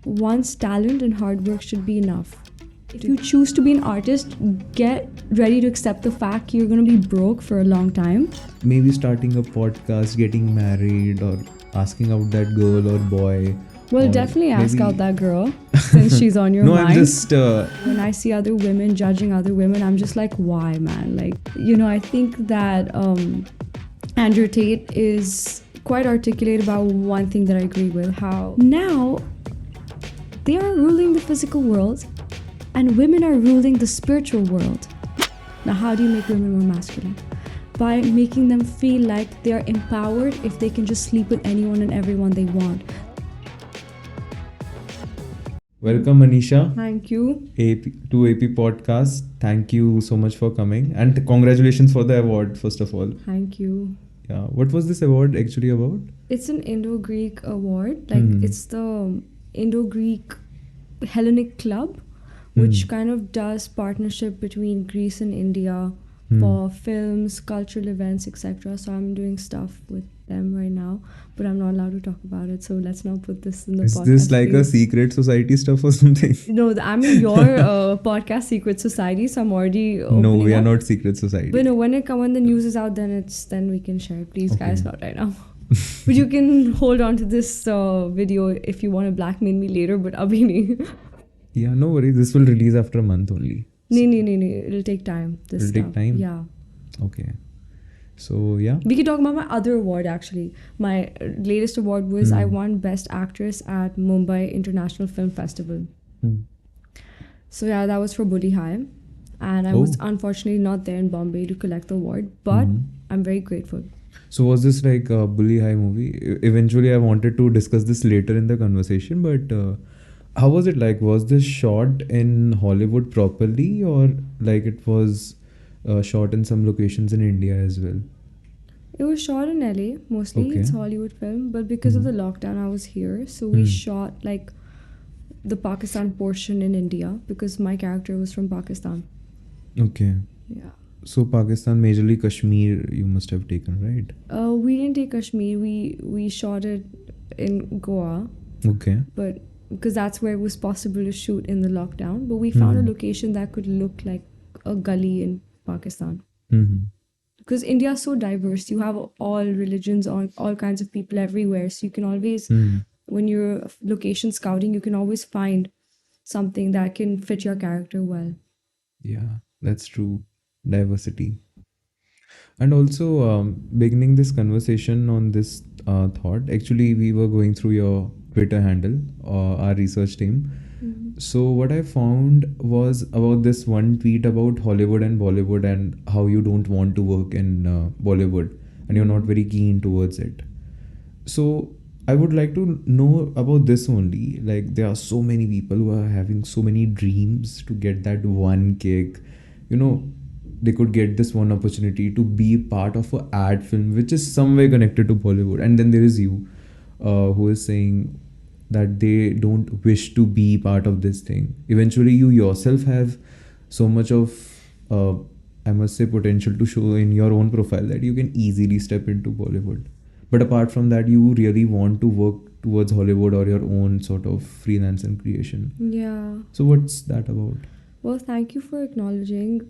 once talent and hard work should be enough. If you choose to be an artist, get ready to accept the fact you're going to be broke for a long time. Maybe starting a podcast, getting married, or asking out that girl or boy. Well, or definitely ask maybe- out that girl since she's on your No, mind. I'm just... When I see other women judging other women, I'm just like, why, man? Like, I think that Andrew Tate is quite articulate about one thing that I agree with, how now they are ruling the physical world and women are ruling the spiritual world. Now, how do you make women more masculine? By making them feel like they are empowered if they can just sleep with anyone and everyone they want. Welcome, Aneesha. Thank you. To AP Podcast. Thank you so much for coming. And congratulations for the award, first of all. Thank you. Yeah. What was this award actually about? It's an Indo-Greek award. It's the Indo-Greek Hellenic Club, which kind of does partnership between Greece and India for films, cultural events, etc. So I'm doing stuff with them right now, but I'm not allowed to talk about it. So let's not put this in the podcast. Is this like a please. secret society stuff or something? No, I'm in your podcast secret society, so I'm already No, opening we are up. not secret society. But no, when the news is out, then we can share. Please, guys, not right now. But you can hold on to this video if you want to blackmail me later. But abhi nahi. Yeah, no worries. This will release after a month only. No. It'll take time. It'll take time? Yeah. Okay. So, yeah. We can talk about my other award actually. My latest award was I won Best Actress at Mumbai International Film Festival. So yeah, that was for Bully High. And I was unfortunately not there in Bombay to collect the award, but I'm very grateful. So was this like a Bully High movie? Eventually, I wanted to discuss this later in the conversation, but how was it like? Was this shot in Hollywood properly, or like it was shot in some locations in India as well? It was shot in LA mostly. Okay. It's a Hollywood film, but because of the lockdown, I was here, so we shot like the Pakistan portion in India because my character was from Pakistan. Okay. Yeah. So Pakistan, majorly Kashmir, you must have taken, right? We didn't take Kashmir. We shot it in Goa, Okay. but because that's where it was possible to shoot in the lockdown. But we found a location that could look like a gully in Pakistan. Because India is so diverse. You have all religions, all kinds of people everywhere. So you can always, when you're location scouting, you can always find something that can fit your character well. Yeah, that's true. Diversity. And also, beginning this conversation on this thought, actually, we were going through your Twitter handle, our research team. So what I found was about this one tweet about Hollywood and Bollywood and how you don't want to work in Bollywood and you're not very keen towards it. So I would like to know about this only. Like, there are so many people who are having so many dreams to get that one kick. They could get this one opportunity to be part of an ad film, which is some way connected to Bollywood. And then there is you, who is saying that they don't wish to be part of this thing. Eventually, you yourself have so much of, I must say, potential to show in your own profile that you can easily step into Bollywood. But apart from that, you really want to work towards Hollywood or your own sort of freelance and creation. Yeah. So what's that about? Well, thank you for acknowledging,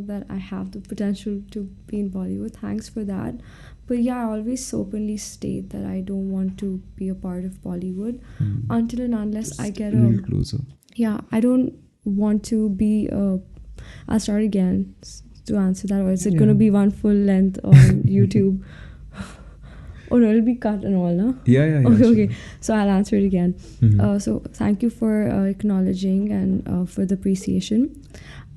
that I have the potential to be in Bollywood. Thanks for that. But yeah, I always openly state that I don't want to be a part of Bollywood until and unless I get a little closer. Yeah, I don't want to be I'll start again to answer that, or is it going to be one full length on YouTube? Oh no, it'll be cut and all, no? Yeah. Okay, sure. okay. So I'll answer it again. So thank you for acknowledging and for the appreciation.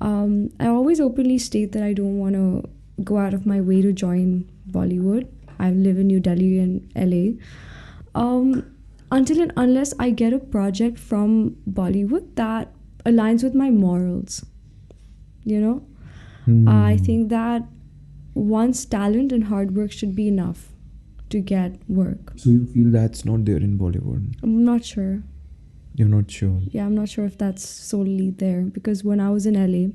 I always openly state that I don't want to go out of my way to join Bollywood. I live in New Delhi and LA. Until and unless I get a project from Bollywood that aligns with my morals. I think that once talent and hard work should be enough to get work. So you feel that's not there in Bollywood? I'm not sure. You're not sure? Yeah, I'm not sure if that's solely there, because when I was in LA,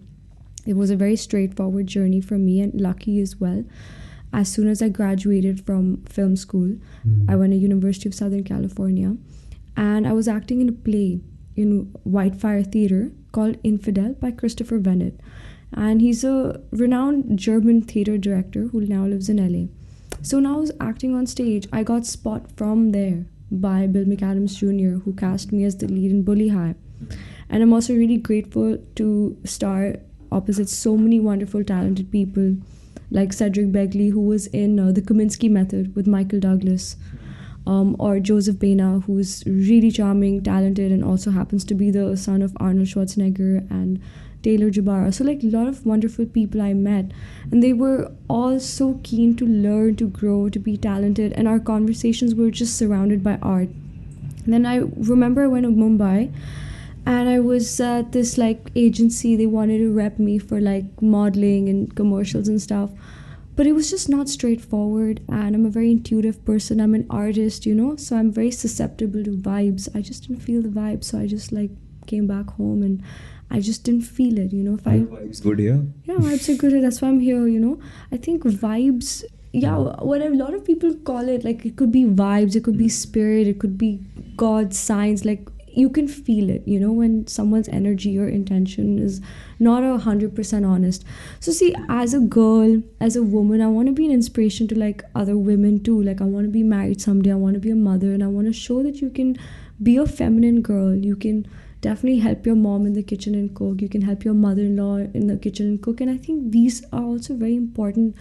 it was a very straightforward journey for me, and lucky as well. As soon as I graduated from film school, I went to University of Southern California, and I was acting in a play in Whitefire Theatre called Infidel by Christopher Bennett. And he's a renowned German theatre director who now lives in LA. So when I was acting on stage, I got spot from there by Bill McAdams Jr., who cast me as the lead in Bully High. And I'm also really grateful to star opposite so many wonderful, talented people like Cedric Begley, who was in The Kominsky Method with Michael Douglas, or Joseph Baina, who's really charming, talented, and also happens to be the son of Arnold Schwarzenegger and Taylor Jabara. So like a lot of wonderful people I met, and they were all so keen to learn, to grow, to be talented, and our conversations were just surrounded by art. And then I remember I went to Mumbai, and I was at this like agency. They wanted to rep me for like modeling and commercials and stuff, but it was just not straightforward. And I'm a very intuitive person. I'm an artist, so I'm very susceptible to vibes. I just didn't feel the vibe, so I just like came back home and I just didn't feel it. If I Vibes good, yeah. Yeah, vibes are good. That's why I'm here. I think vibes, yeah, what a lot of people call it, like it could be vibes, it could be spirit, it could be God, signs, like you can feel it, when someone's energy or intention is not 100% honest. So see, as a girl, as a woman, I want to be an inspiration to like other women too. Like I want to be married someday, I want to be a mother, and I want to show that you can be a feminine girl. You can definitely help your mom in the kitchen and cook. You can help your mother-in-law in the kitchen and cook. And I think these are also very important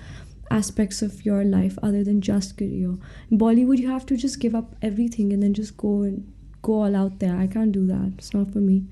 aspects of your life other than just career. In Bollywood, you have to just give up everything and then just go all out there. I can't do that. It's not for me.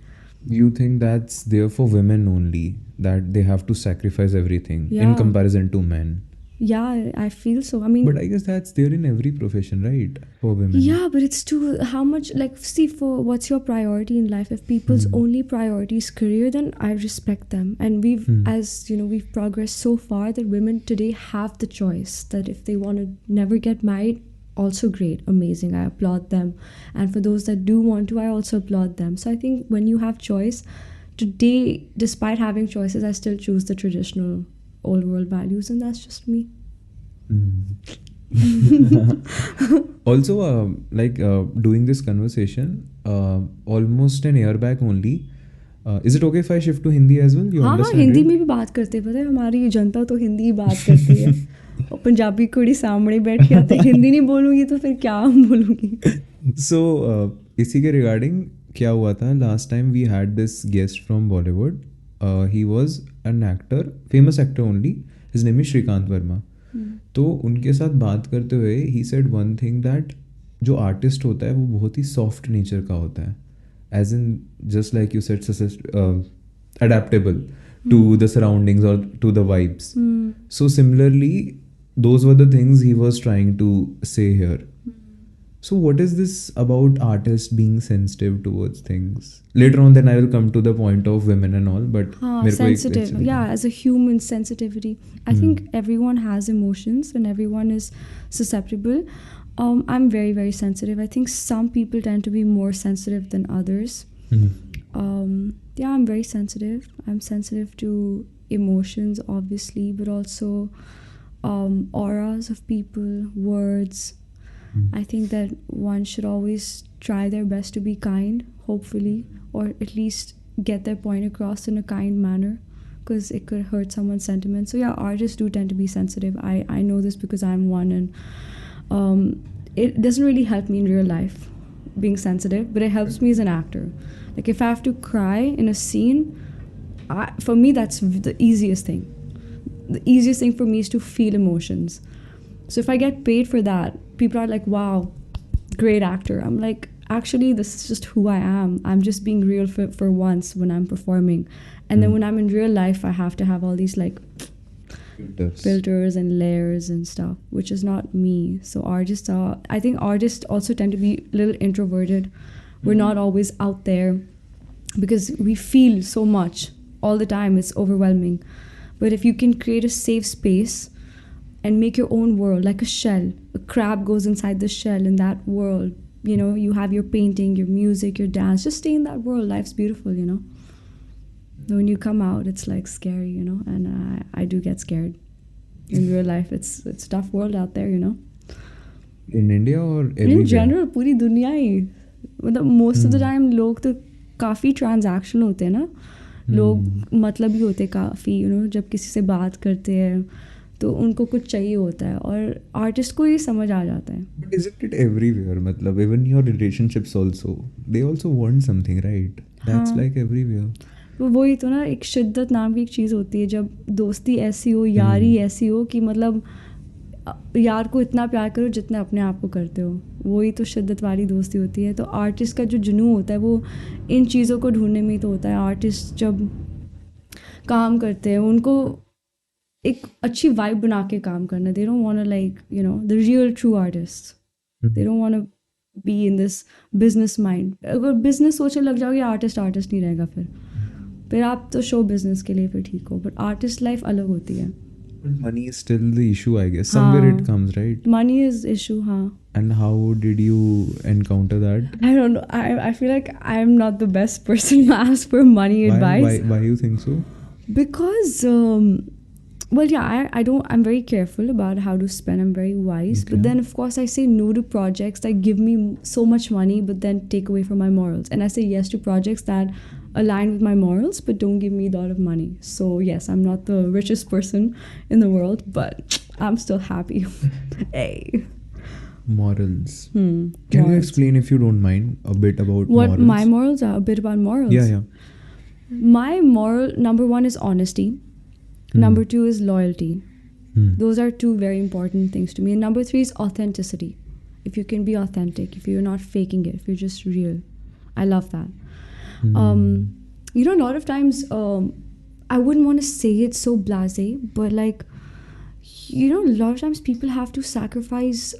You think that's there for women only, that they have to sacrifice everything in Yeah. comparison to men? Yeah, I feel so. I mean, But I guess that's there in every profession, right? For women. yeah, but it's too, how much, like, see, for what's your priority in life? If people's only priority is career, then I respect them. And we've, we've progressed so far that women today have the choice that if they want to never get married, also great, amazing, I applaud them. And for those that do want to, I also applaud them. So I think when you have choice, today, despite having choices, I still choose the traditional old world values, and that's just me. Also, doing this conversation almost an year back only. Is it okay if I shift to Hindi as well? You हाँ understand Hindi it? में भी बात करते हैं, पता है हमारी जनता तो हिंदी ही बात करती है और पंजाबी कुड़ी सामने बैठ के आते हिंदी नहीं बोलूँगी तो फिर क्या बोलूँगी. So, इसी के रिगार्डिंग क्या हुआ था, last time we had this guest from Bollywood. He was an actor, famous actor only. His name is Shrikant Verma. तो उनके साथ बात करते हुए he said one thing, that जो आर्टिस्ट होता है वो बहुत ही सॉफ्ट नेचर का होता है, as in just like you said, adaptable to the surroundings or to the vibes. So similarly, those were the things he was trying to say here. So what is this about artists being sensitive towards things? Later on then I will come to the point of women and all, but मेरे को एक sensitive, actually- yeah, as a human sensitivity. I think everyone has emotions and everyone is susceptible. I'm very, very sensitive. I think some people tend to be more sensitive than others. Yeah, I'm very sensitive. I'm sensitive to emotions, obviously, but also auras of people, words. I think that one should always try their best to be kind, hopefully, or at least get their point across in a kind manner, because it could hurt someone's sentiments. So yeah, artists do tend to be sensitive. I know this because I'm one, and it doesn't really help me in real life being sensitive, but it helps me as an actor. Like if I have to cry in a scene, for me that's the easiest thing. The easiest thing for me is to feel emotions. So if I get paid for that, people are like, wow, great actor. I'm like, actually, this is just who I am. I'm just being real for once when I'm performing. And then when I'm in real life, I have to have all these like filters and layers and stuff, which is not me. So I think artists also tend to be a little introverted. We're not always out there because we feel so much all the time. It's overwhelming. But if you can create a safe space and make your own world, like a shell, a crab goes inside the shell in that world, you have your painting, your music, your dance, just stay in that world. Life's beautiful, When you come out, it's like scary, and I do get scared. In real life, it's a tough world out there, In India or everywhere? In general, puri dunya hi. मतलब most of the time लोग तो काफ़ी transaction होते हैं ना, लोग मतलब ही होते हैं काफ़ी, जब किसी से बात करते हैं तो उनको कुछ चाहिए होता है, और आर्टिस्ट को ये समझ आ जाता है. But isn't it everywhere? मतलब even your relationships also, they also want something, right? That's हाँ, like everywhere. तो वही तो ना, एक शिद्दत नाम की एक चीज़ होती है, जब दोस्ती ऐसी हो, यारी ऐसी हो कि मतलब यार को इतना प्यार करो जितना अपने आप को करते हो, वही तो शिद्दत वाली दोस्ती होती है. तो आर्टिस्ट का जो जुनून होता है वो इन चीज़ों को ढूंढने में ही तो होता है. आर्टिस्ट जब काम करते हैं उनको एक अच्छी वाइब बना के काम करना. They don't want like the real true artist, they don't want be in this business mind. अगर बिजनेस सोचने लग जाओगे, आर्टिस्ट आर्टिस्ट नहीं रहेगा. फिर आप तो शो बिजनेस के लिए फिर ठीक हो, बट आर्टिस्ट लाइफ अलग होती है. But money is still the issue, I guess. Somewhere it हाँ, comes, right? Money is issue. हाँ, And how did you encounter that? I don't know. I feel like I'm not the best person to ask for money Why? advice. Why you think so? Because well, yeah, I don't, I'm very careful about how to spend. I'm very wise. Okay. But then of course I say no to projects that give me so much money but then take away from my morals. And I say yes to projects that align with my morals but don't give me a lot of money. So yes, I'm not the richest person in the world, but I'm still happy. Hey. Morals. Can Can you explain, if you don't mind, a bit about what morals? my morals are? A bit about morals. Yeah. My moral, number one is honesty. Number two is loyalty. Those are two very important things to me. And number three is authenticity. If you can be authentic, if you're not faking it, if you're just real. I love that. A lot of times, I wouldn't want to say it so blasé, but like, a lot of times people have to sacrifice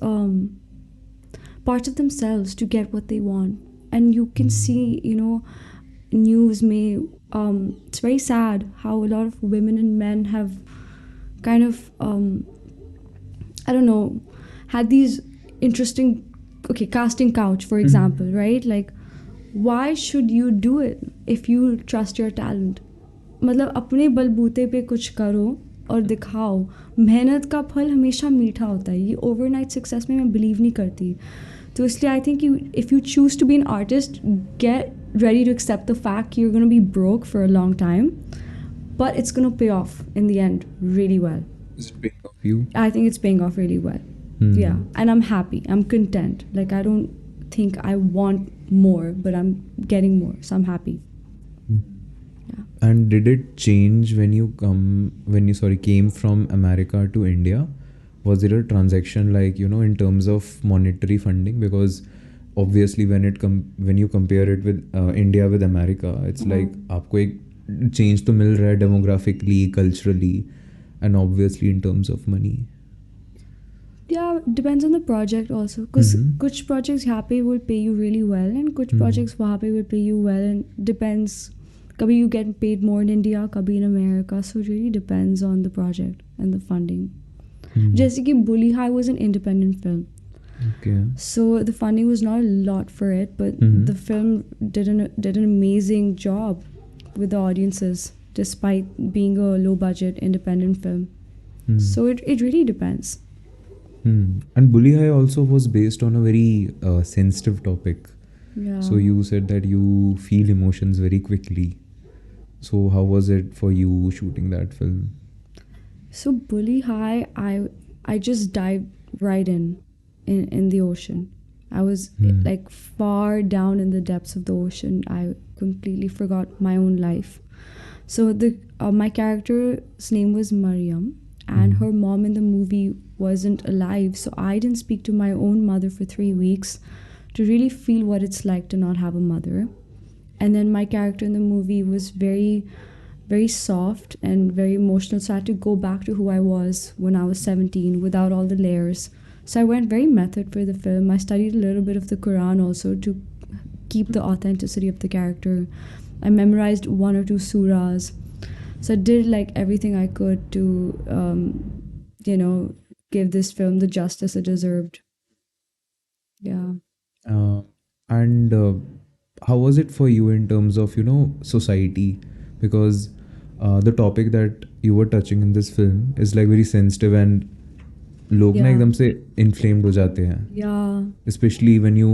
parts of themselves to get what they want. And you can see, news may, it's very sad how a lot of women and men have kind of, I don't know, had these interesting, casting couch, for example, right? Like, why should you do it if you trust your talent? मतलब अपने बलबूते पे कुछ करो और दिखाओ. मेहनत का फल हमेशा मीठा होता है. ये ओवरनाइट सक्सेस में मैं बिलीव नहीं करती. तो इसलिए I think if you choose to be an artist, get ready to accept the fact you're going to be broke for a long time, but it's going to pay off in the end really well. Is it paying off you? I think it's paying off really well. Yeah, and I'm happy. I'm content. Like, I don't think I want more, but I'm getting more, so I'm happy. Yeah. And did it change when you came from America to India? Was there a transaction, like, in terms of monetary funding? Because obviously when you compare it with India with America, it's like आपको एक change तो मिल रहा है demographically, culturally, and obviously in terms of money. Yeah, depends on the project also, because कुछ projects यहाँ पे will pay you really well and कुछ projects वहाँ पे will pay you well, and depends. कभी you get paid more in India, कभी in America, so it really depends on the project and the funding. जैसे कि Bully High was an independent film. Okay. So the funding was not a lot for it, but the film did an amazing job with the audiences, despite being a low budget independent film. So it really depends. And Bully High also was based on a very sensitive topic. Yeah. So you said that you feel emotions very quickly. So how was it for you shooting that film? So Bully High, I just dived right in the ocean. I was like far down in the depths of the ocean. I completely forgot my own life. So my character's name was Mariam, and her mom in the movie wasn't alive. So I didn't speak to my own mother for 3 weeks to really feel what it's like to not have a mother. And then my character in the movie was very, very soft and very emotional. So I had to go back to who I was when I was 17 without all the layers. So I went very method for the film. I studied a little bit of the Quran also to keep the authenticity of the character. I memorized 1 or 2 surahs. So I did like everything I could to, give this film the justice it deserved. Yeah. And how was it for you in terms of, society? Because the topic that you were touching in this film is like very sensitive, and लोग ना एकदम से inflamed हो जाते हैं. Yeah. Especially when you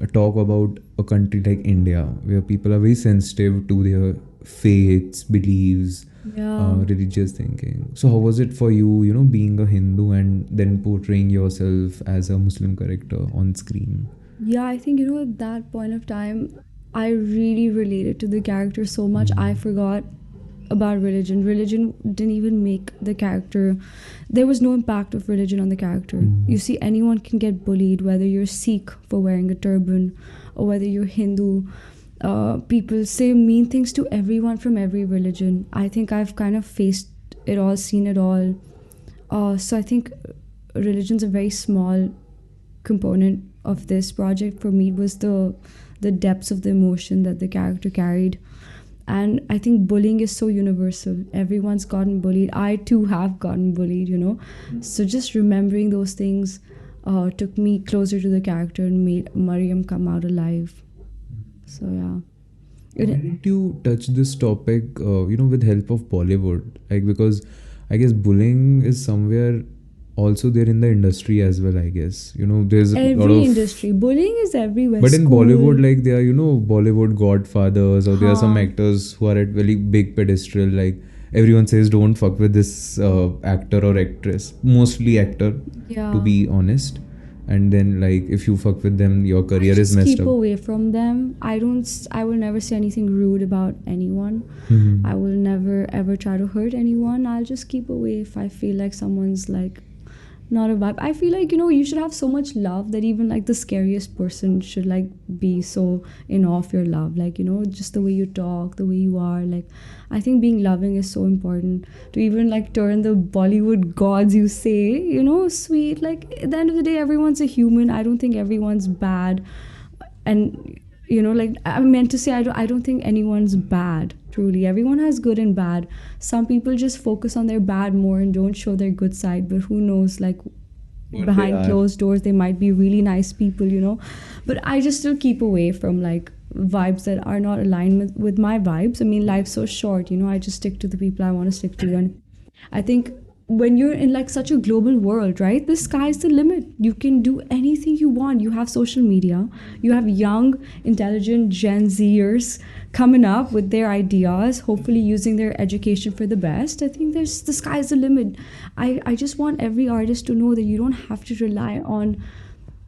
talk about a country like India, where people are very sensitive to their faiths, beliefs, Yeah. religious thinking. So, how was it for you, being a Hindu and then portraying yourself as a Muslim character on screen? Yeah, I think, at that point of time, I really related to the character so much. I Mm. forgot about religion. Religion didn't even make the character, there was no impact of religion on the character. You Mm. see, anyone can get bullied, whether you're Sikh for wearing a turban or whether you're Hindu. People say mean things to everyone from every religion. I think I've kind of faced it all, seen it all. So I think religion's a very small component of this project. For me, it was the depths of the emotion that the character carried. And I think bullying is so universal. Everyone's gotten bullied. I too have gotten bullied. So just remembering those things took me closer to the character and made Mariam come out alive. So yeah. Why It, did you touch this topic, with help of Bollywood? Like, because I guess bullying is somewhere also there in the industry as well, I guess. There's a lot every of. industry. Bullying is everywhere. But in School. Bollywood, like, there are, Bollywood godfathers, or there are some Huh. actors who are at very big pedestal. Like, everyone says, don't fuck with this actor or actress. Mostly actor, to Yeah. be honest. And then, like, if you fuck with them, your I career is just messed keep up. away from them. I will never say anything rude about anyone. Hmm. I will never ever try to hurt anyone. I'll just keep away if I feel like someone's like not a vibe. I feel like, you should have so much love that even like the scariest person should like be so in awe of your love. Like, just the way you talk, the way you are. Like, I think being loving is so important to even like turn the Bollywood gods, you say, sweet. Like, at the end of the day, everyone's a human. I don't think everyone's bad. And like I meant to say, I don't think anyone's bad. Truly, everyone has good and bad. Some people just focus on their bad more and don't show their good side, but who knows, like What they behind are. closed doors they might be really nice people. But I just still keep away from like vibes that are not aligned with my vibes. I mean, life's so short. I just stick to the people I want to stick to. And I think when you're in like such a global world, right? The sky's the limit. You can do anything you want. You have social media. You have young, intelligent Gen Zers coming up with their ideas, hopefully using their education for the best. I think there's the sky's the limit. I just want every artist to know that you don't have to rely on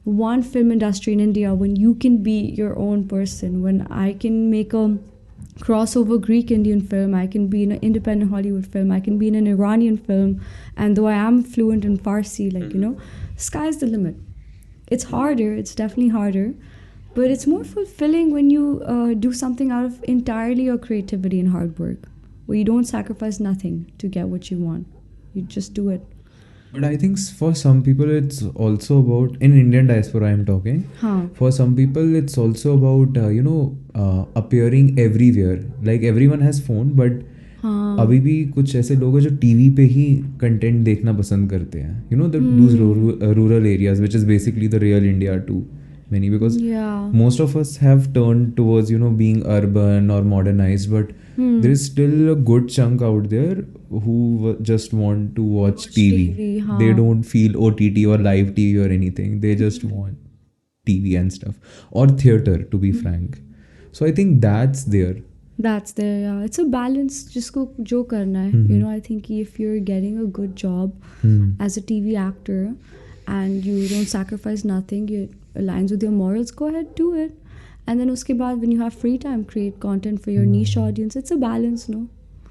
one film industry in India when you can be your own person. When I can make a crossover Greek Indian film, I can be in an independent Hollywood film, I can be in an Iranian film, and though I am fluent in Farsi, like, sky's the limit. It's harder, it's definitely harder, but it's more fulfilling when you do something out of entirely your creativity and hard work, where you don't sacrifice nothing to get what you want. You just do it. But I think for some people, it's also about, in Indian diaspora, I'm talking. Huh. For some people, it's also about, appearing everywhere. Like, everyone has phone, but हाँ. अभी भी कुछ ऐसे लोग हैं जो TV पे ही content देखना पसंद करते हैं, those rural areas, which is basically the real India to many, because Yeah. most of us have turned towards being urban or modernized, but there is still a good chunk out there who just want to watch TV. TV, They हाँ. don't feel OTT or live TV or anything. They just want TV and stuff, or theater, to be frank. So I think that's there. That's there, yeah. It's a balance. जिसको जो करना है. Mhm. I think if you're getting a good job Hmm. as a TV actor and you don't sacrifice nothing, it aligns with your morals, go ahead, do it. And then uske baad, when you have free time, create content for your niche audience. It's a balance, no?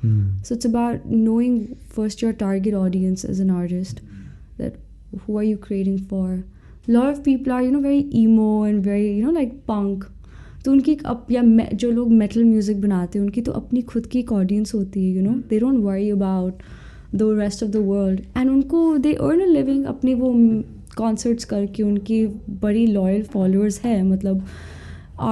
Hmm. So it's about knowing first your target audience as an artist. That who are you creating for? A lot of people are, very emo and very, like punk. तो उनकी एक जो लोग metal music बनाते हैं उनकी तो अपनी खुद की एक ऑडियंस होती है. They don't worry about the rest of the world, and उनको दे अर्न अ लिविंग अपनी वो कॉन्सर्ट्स करके. उनकी बड़ी लॉयल फॉलोअर्स है. मतलब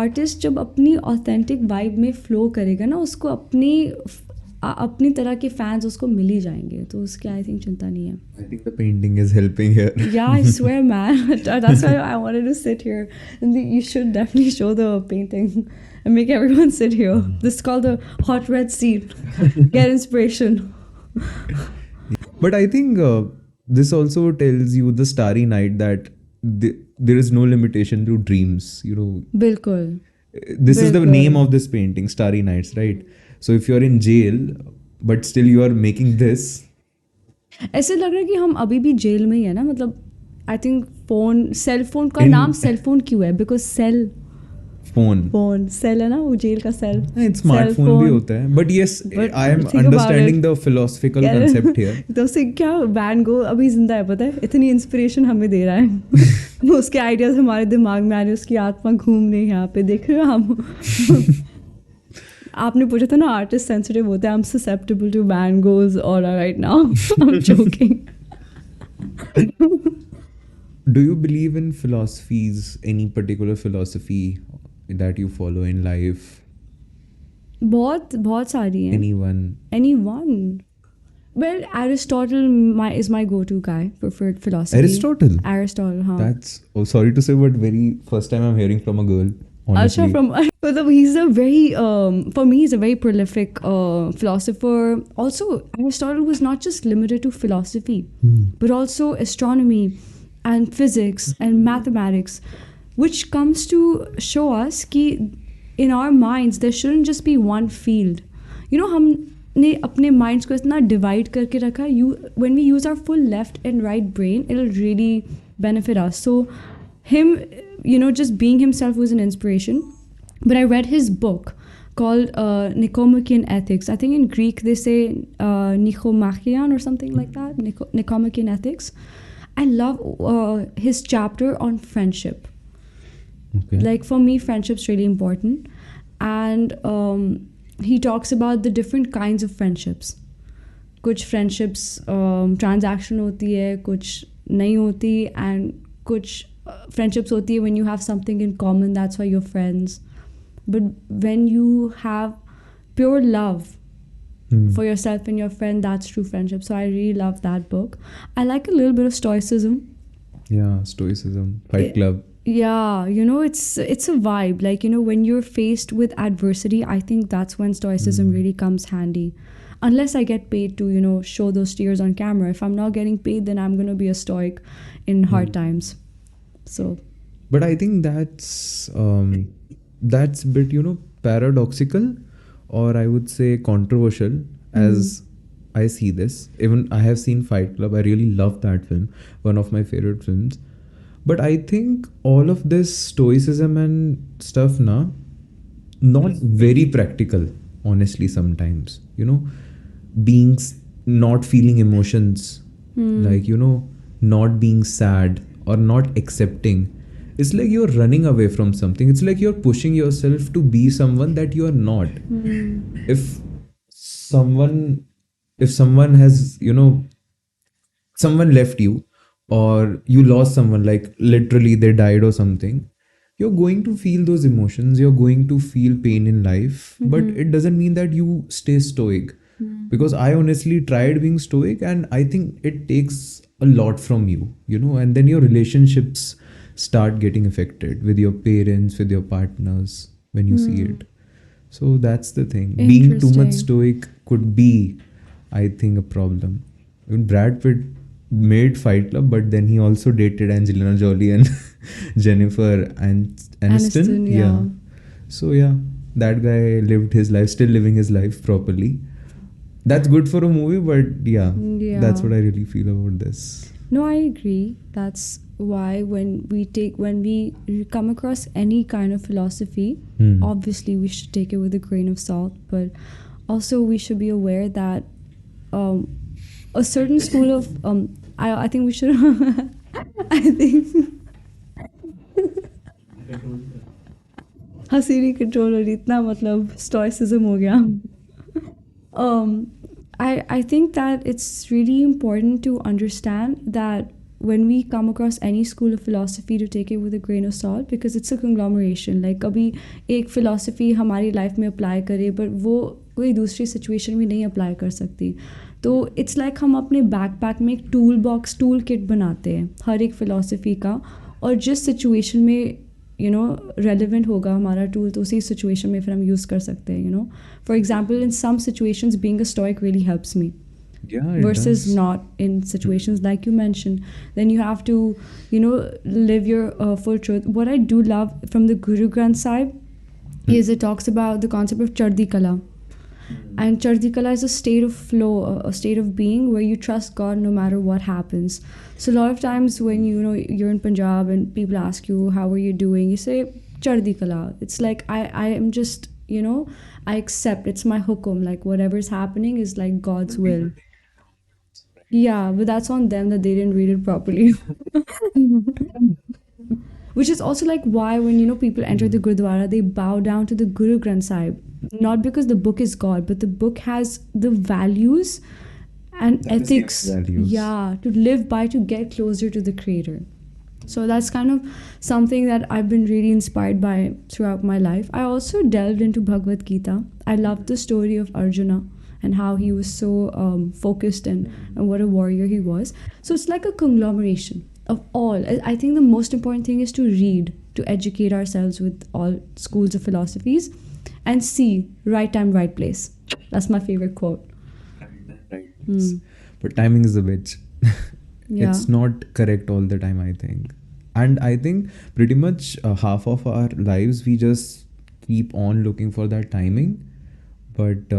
आर्टिस्ट जब अपनी ऑथेंटिक वाइब में फ्लो करेगा ना, उसको अपनी तरह के फैंस उसको मिल ही जाएंगे. तो उसकी आई थिंक चिंता नहीं है. I think the painting is helping here. Yeah, I swear, man. That's why I wanted to sit here. And you should definitely show the painting and make everyone sit here. This is called the hot red seat. Get inspiration. But I think this also tells you, the Starry Night, that there is no limitation to dreams. बिल्कुल This is the name बिल्कुल of this painting, Starry Nights, right? So if you're in jail, but still you are making this. ऐसे लग रहा है कि हम अभी भी जेल में ही है ना मतलब I think phone cell phone का नाम In सेल फोन क्यों है because cell phone. Phone cell है ना वो जेल का सेल स्मार्टफोन भी होता है, but yes, But I am think about understanding it. the philosophical concept here. तो उससे क्या वैन गो अभी जिंदा है पता है इतनी इंस्पिरेशन हमें दे रहा है उसके आइडियाज हमारे दिमाग में आ रहे हैं उसकी आत्मा घूम रही है यहाँ पे देख रहे हो हम आपने पूछा था ना आर्टिस्ट सेंसिटिव होते हैं I am susceptible to Van Gogh's और right now I am joking Do you believe in philosophies, any particular philosophy that you follow in life? बहुत बहुत सारी हैं Anyone? anyone well Aristotle is my go-to guy for philosophy Aristotle हाँ That's, oh, sorry to say, but very first time I'm hearing from a girl, honestly. Asha from मतलब he's a very for me he's a very prolific philosopher. Also, Aristotle was not just limited to philosophy, but also astronomy and physics and mathematics, which comes to show us कि in our minds there shouldn't just be one field. हमने अपने minds को इतना divide करके रखा. When we use our full left and right brain, it'll really benefit us. So him, just being himself was an inspiration. But I read his book called Nicomachean Ethics. I think in Greek they say Nicomachean or something like that. Nicomachean Ethics. I love his chapter on friendship. Okay. Like for me, friendship's really important. And he talks about the different kinds of friendships. कुछ friendships transaction होती है, कुछ नहीं होती, and कुछ friendships होती है when you have something in common, that's why you're friends. But when you have pure love for yourself and your friend, that's true friendship. So I really love that book. I like a little bit of stoicism. Yeah, stoicism, Fight Club. Yeah, it's a vibe. Like, when you're faced with adversity, I think that's when stoicism really comes handy. Unless I get paid to, show those tears on camera. If I'm not getting paid, then I'm going to be a stoic in hard times. So. But I think that's a bit, paradoxical, or I would say controversial, as I see this. Even I have seen Fight Club. I really love that film. One of my favorite films. But I think all of this stoicism and stuff not very practical, honestly, sometimes. Not feeling emotions, like, not being sad or not accepting. It's like you're running away from something. It's like you're pushing yourself to be someone that you are not. If someone has, someone left you, or you lost someone, like literally they died or something, you're going to feel those emotions. You're going to feel pain in life. But it doesn't mean that you stay stoic. Because I honestly tried being stoic, and I think it takes a lot from you, and then your relationships start getting affected with your parents, with your partners, when you see it. So that's the thing. Being too much stoic could be, I think, a problem. Even Brad Pitt made Fight Club, but then he also dated Angelina Jolie and Jennifer Aniston. Yeah. So yeah, that guy lived his life, still living his life properly. That's good for a movie, but yeah, that's what I really feel about this. No, I agree. That's why when we come across any kind of philosophy, obviously we should take it with a grain of salt, but also we should be aware that a certain school of I think we should I think हंसी नहीं control हो रही इतना मतलब stoicism हो गया. I think that it's really important to understand that when we come across any school of philosophy, to take it with a grain of salt, because it's a conglomeration. Like कभी एक philosophy हमारी life में apply करे, but वो कोई दूसरी situation में नहीं apply कर सकती. तो it's like हम अपने backpack में एक tool kit बनाते हैं हर एक philosophy का, और जिस situation में relevant होगा हमारा tool, तो उसी situation में फिर हम use कर सकते हैं. For example, in some situations being a stoic really helps me. Yeah, it versus does. not in situations like you mentioned. Then you have to, live your full truth. What I do love from the Guru Granth Sahib is it talks about the concept of Chardi Kala. And Chardi Kala is a state of flow, a state of being where you trust God no matter what happens. So a lot of times when you're in Punjab and people ask you how are you doing, you say Chardi Kala. It's like I am just I accept. It's my hukum. Like whatever's happening is like God's But people will. take it Yeah, but that's on them that they didn't read it properly. Which is also like why when people enter the Mm. Gurdwara, they bow down to the Guru Granth Sahib, not because the book is God, but the book has the values and That is giving ethics, values. yeah, to live by to get closer to the Creator. So that's kind of something that I've been really inspired by throughout my life. I also delved into Bhagavad Gita. I loved the story of Arjuna and how he was so focused and what a warrior he was. So it's like a conglomeration of all. I think the most important thing is to read, to educate ourselves with all schools of philosophies and see right time, right place. That's my favorite quote. Right. Hmm. But timing is a bitch. Yeah. It's not correct all the time, I think. And I think pretty much half of our lives we just keep on looking for that timing, but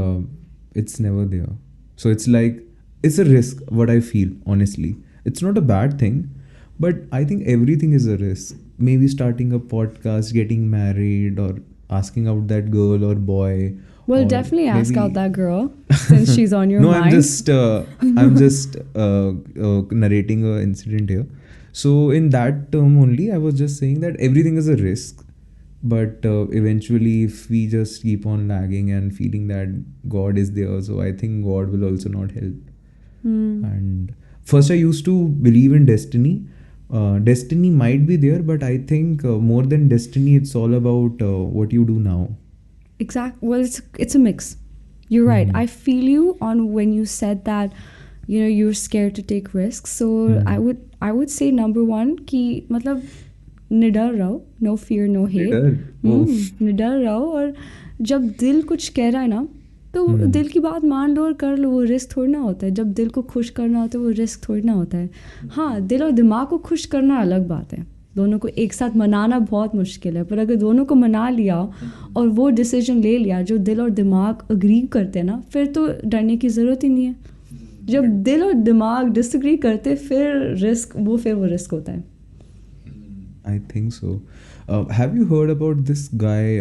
it's never there. So it's like it's a risk. What I feel honestly, it's not a bad thing, but I think everything is a risk. Maybe starting a podcast, getting married, or asking out that girl or boy, Well, or definitely ask out maybe that girl since she's on your no, mind. I'm just narrating a incident here. So in that term only, I was just saying that everything is a risk, but eventually, if we just keep on lagging and feeling that God is there, so I think God will also not help. Hmm. And first, I used to believe in destiny. Destiny might be there, but I think more than destiny, it's all about what you do now. Well, it's a mix. You're right. Hmm. I feel you on when you said that you're scared to take risks. So Hmm. I would say number one कि मतलब निडर रहो, no fear, no hate. Later. Oh. निडर रहो और जब दिल कुछ कह रहा है ना तो Hmm. दिल की बात मान लो और कर लो. वो रिस्क थोड़ी ना होता है. जब दिल को खुश करना होता है वो रिस्क थोड़ी ना होता है. हाँ, दिल और दिमाग को खुश करना अलग बात है. दोनों को एक साथ मनाना बहुत मुश्किल है, पर अगर दोनों को मना लिया और वो डिसीजन ले लिया जो दिल और दिमाग अग्री करते हैं ना, फिर तो डरने की ज़रूरत ही नहीं है. जब दिल और दिमाग डिसएग्री करते फिर वो रिस्क होता है. I think so. Have you heard about this guy,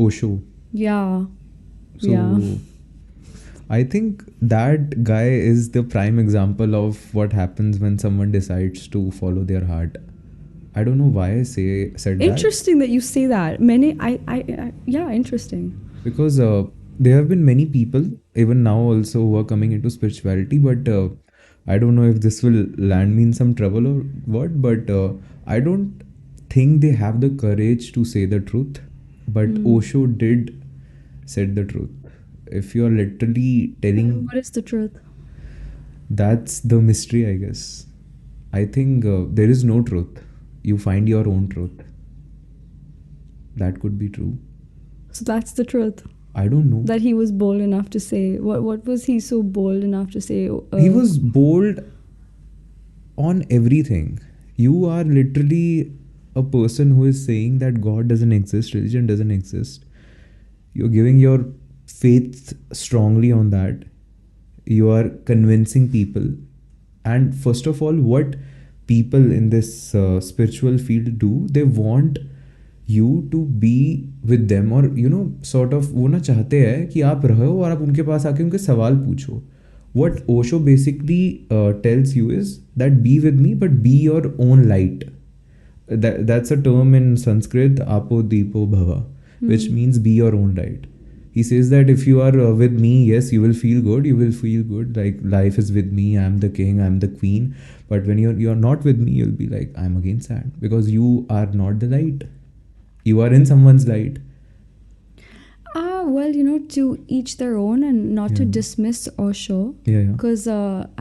Osho? Yeah. Yeah. So I think that guy is the prime example of what happens when someone decides to follow their heart. I don't know why I said that, Interesting that you say that. Yeah, interesting. because there have been many people even now also who are coming into spirituality, but I don't know if this will land me in some trouble or what, but I don't think they have the courage to say the truth. But Osho did said the truth. If you are literally telling, What is the truth? that's the mystery, I guess. I think there is no truth. You find your own truth. That could be true. So that's the truth. I don't know. That he was bold enough to say. What was he so bold enough to say? He was bold on everything. You are literally a person who is saying that God doesn't exist, religion doesn't exist. You're giving your faith strongly on that. You are convincing people. And first of all, what people in this spiritual field do, they want you to be with them, or sort of वो ना चाहते हैं कि आप रहो और आप उनके पास आके उनके सवाल पूछो. What Osho basically tells you is that be with me, but be your own light. That's a term in Sanskrit, apo deepo bhava, which means be your own light. He says that if you are with me, yes, you will feel good. You will feel good, like life is with me. I'm the king, I'm the queen. But when you're not with me, you'll be like, I'm again sad, because you are not the light. You are in someone's light. Well, to each their own, and not to Yeah. dismiss Osho. Yeah. Because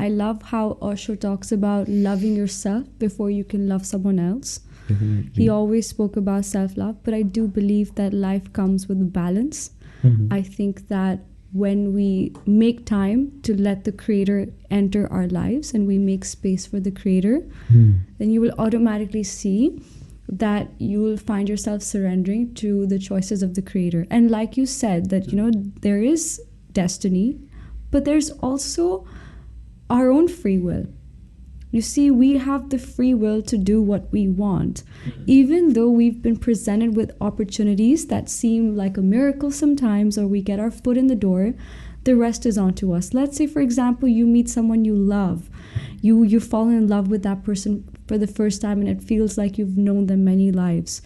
I love how Osho talks about loving yourself before you can love someone else. Definitely. He always spoke about self-love, but I do believe that life comes with balance. Mhm. I think that when we make time to let the creator enter our lives and we make space for the creator, then you will automatically see that you will find yourself surrendering to the choices of the creator. And like you said, that, you know, there is destiny, but there's also our own free will. You see, we have the free will to do what we want. Even though we've been presented with opportunities that seem like a miracle sometimes, or we get our foot in the door, the rest is on to us. Let's say, for example, you meet someone you love. You fall in love with that person for the first time and it feels like you've known them many lives.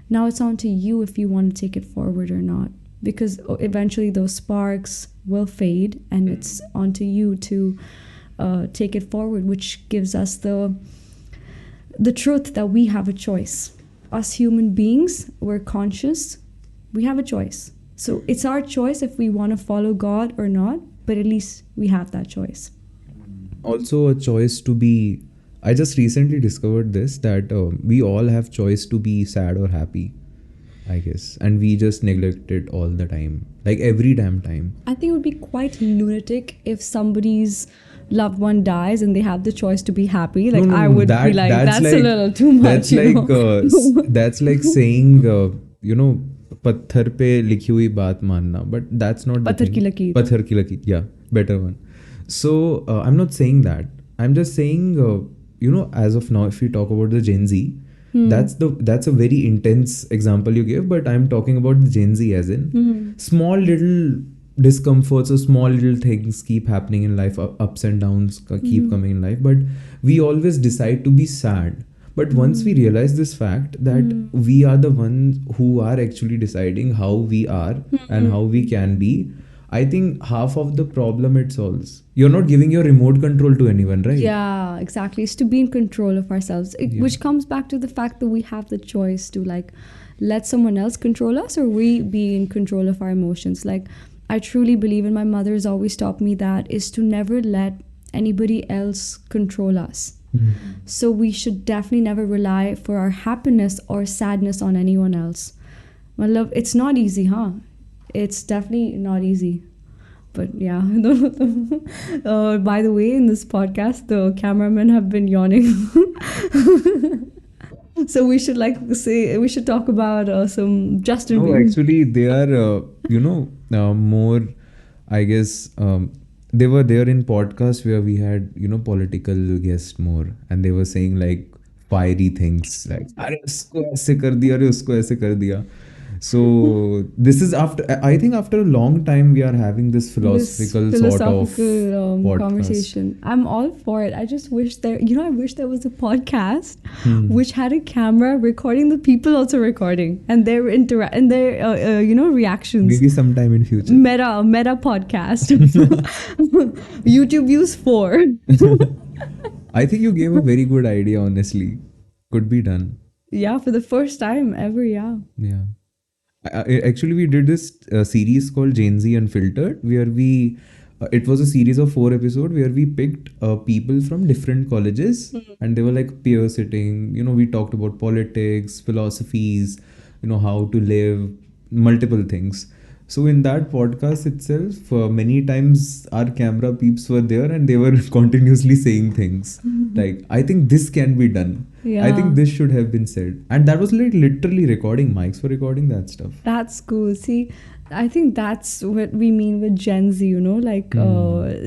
Now it's on to you if you want to take it forward or not. Because eventually those sparks will fade and it's on to you to take it forward, which gives us the truth that we have a choice. Us human beings, we're conscious, we have a choice. So it's our choice if we want to follow God or not, but at least we have that choice. Also a choice to be, I just recently discovered this, that we all have choice to be sad or happy, I guess, and we just neglect it all the time, like every damn time. I think it would be quite lunatic if somebody's loved one dies and they have the choice to be happy. Like, I would be like, that's a little too much. That's like saying, you know, पत्थर पे लिखी हुई बात मानना, but that's not the पत्थर thing. की लकीर. पत्थर की लकीर, yeah, better one. So I'm not saying that. I'm just saying, you know, as of now, if we talk about the Gen Z, that's a very intense example you gave, but I'm talking about the Gen Z as in small little discomforts or small little things keep happening in life, ups and downs keep coming in life, but we always decide to be sad. But once we realize this fact that we are the ones who are actually deciding how we are and how we can be, I think half of the problem it solves. You're not giving your remote control to anyone, right? Yeah, exactly. It's to be in control of ourselves, which comes back to the fact that we have the choice to like let someone else control us or we be in control of our emotions. Like, I truly believe, and my mother has always taught me that, is to never let anybody else control us. So we should definitely never rely for our happiness or sadness on anyone else. My love, it's not easy, huh? It's definitely not easy. But yeah, by the way, in this podcast, the cameramen have been yawning. So we should we should talk about some Justin Bieber. No, actually, they are, you know, more, I guess, they were there in podcasts where we had, you know, political guests more, and they were saying like fiery things like, "Arey, usko aise kar diya, arey, usko aise kar diya." So this is after, I think after a long time we are having this philosophical sort of podcast. Conversation. I'm all for it. I just wish I wish there was a podcast which had a camera recording the people also recording and their reactions. Maybe sometime in future. Meta podcast. YouTube views 4. I think you gave a very good idea, honestly. Could be done. Yeah, for the first time ever, yeah. Yeah. Actually, we did this series called Gen Z Unfiltered, where we, it was a series of 4 episodes where we picked people from different colleges and they were like peer sitting. You know, we talked about politics, philosophies, you know, how to live, multiple things. So in that podcast itself, many times our camera peeps were there and they were continuously saying things like, I think this can be done. Yeah. I think this should have been said. And that was like literally recording, mics were recording that stuff. That's cool. See, I think that's what we mean with Gen Z, you know, like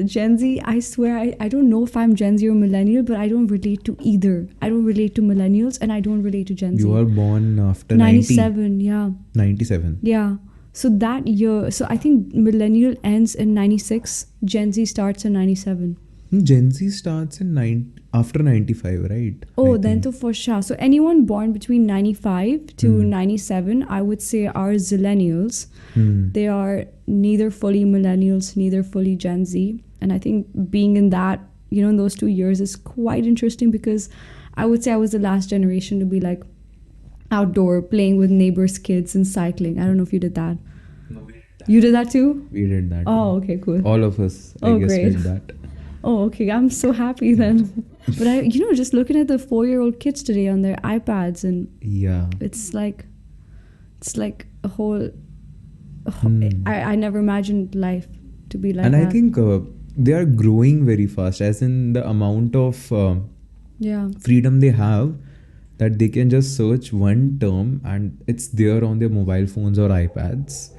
Gen Z, I swear, I don't know if I'm Gen Z or millennial, but I don't relate to either. I don't relate to millennials and I don't relate to Gen Z. You were born after 97, yeah. 97. Yeah. So that year, so I think millennial ends in 96, Gen Z starts in 97. Gen Z starts in after 95, right? Oh, then to for sure. So anyone born between 95 to 97, I would say are zillennials. They are neither fully millennials, neither fully Gen Z. And I think being in that, you know, in those 2 years is quite interesting because I would say I was the last generation to be like outdoor playing with neighbors' kids and cycling. I don't know if you did that. No, we did that. You did that too? We did that. Oh, okay, cool. All of us, I guess, great. did that. Oh, okay. I'm so happy then. But I, you know, just looking at the 4-year-old kids today on their iPads and yeah, it's like a whole I never imagined life to be like And I that. think they are growing very fast, as in the amount of Yeah. freedom they have, that they can just search one term and it's there on their mobile phones or iPads.